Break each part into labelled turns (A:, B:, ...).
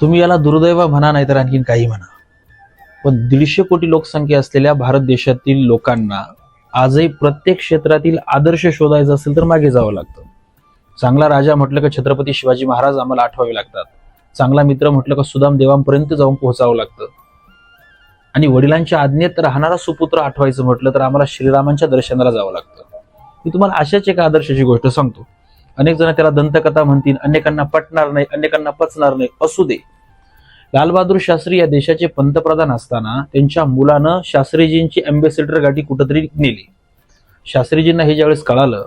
A: तुम्ही याला दुर्दैव म्हणा नाहीतर आणखीन काही म्हणा, पण 150 कोटी लोकसंख्या असलेल्या भारत देशातील लोकांना आजही प्रत्येक क्षेत्रातील आदर्श शोधायचा असेल तर मागे जावं लागतं. चांगला राजा म्हटलं का छत्रपती शिवाजी महाराज आम्हाला आठवावे लागतात. चांगला मित्र म्हटलं का सुदाम देवांपर्यंत जाऊन पोहोचावं लागतं. आणि वडिलांच्या आज्ञेत राहणारा सुपुत्र आठवायचं म्हटलं तर आम्हाला श्रीरामांच्या दर्शनाला जावं लागतं. मी तुम्हाला अशाच एका आदर्शाची गोष्ट सांगतो. अनेक जण त्याला दंतकथा म्हणतील, अनेकांना पटणार नाही, अनेकांना पचणार नाही, असू दे. लालबहादूर शास्त्री या देशाचे पंतप्रधान असताना त्यांच्या मुलानं शास्त्रीजींची अँबॅसेडर गाठी कुठंतरी नेली. शास्त्रीजींना हे ज्यावेळेस कळालं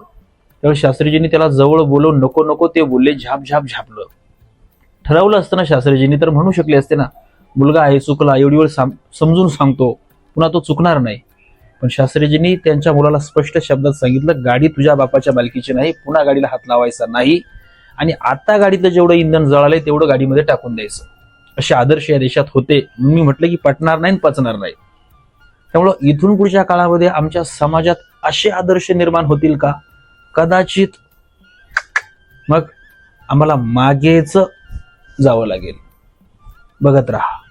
A: त्यावेळेस शास्त्रीजींनी त्याला जवळ बोलवून नको नको ते बोलले, झाप झाप झापलं. ठरवलं असतं ना शास्त्रीजींनी तर म्हणू शकले असते ना, मुलगा आहे चुकला, एवढी वेळ समजून सांगतो, पुन्हा तो चुकणार नाही. पण शास्त्रीजींनी त्यांच्या मुलाला स्पष्ट शब्दात सांगितलं, गाडी तुझ्या बापाच्या मालकीची नाही, पुन्हा गाडीला हात लावायचा नाही, आणि आता गाडीतलं जेवढं इंधन जळालंय तेवढं गाडीमध्ये टाकून द्यायचं. असे आदर्श या देशात होते. मी म्हटलं की पटणार नाही, पचणार नाही. त्यामुळं इथून पुढच्या काळामध्ये आमच्या समाजात असे आदर्श निर्माण होतील का? कदाचित. मग आम्हाला मागेच जावं लागेल. बघत राहा.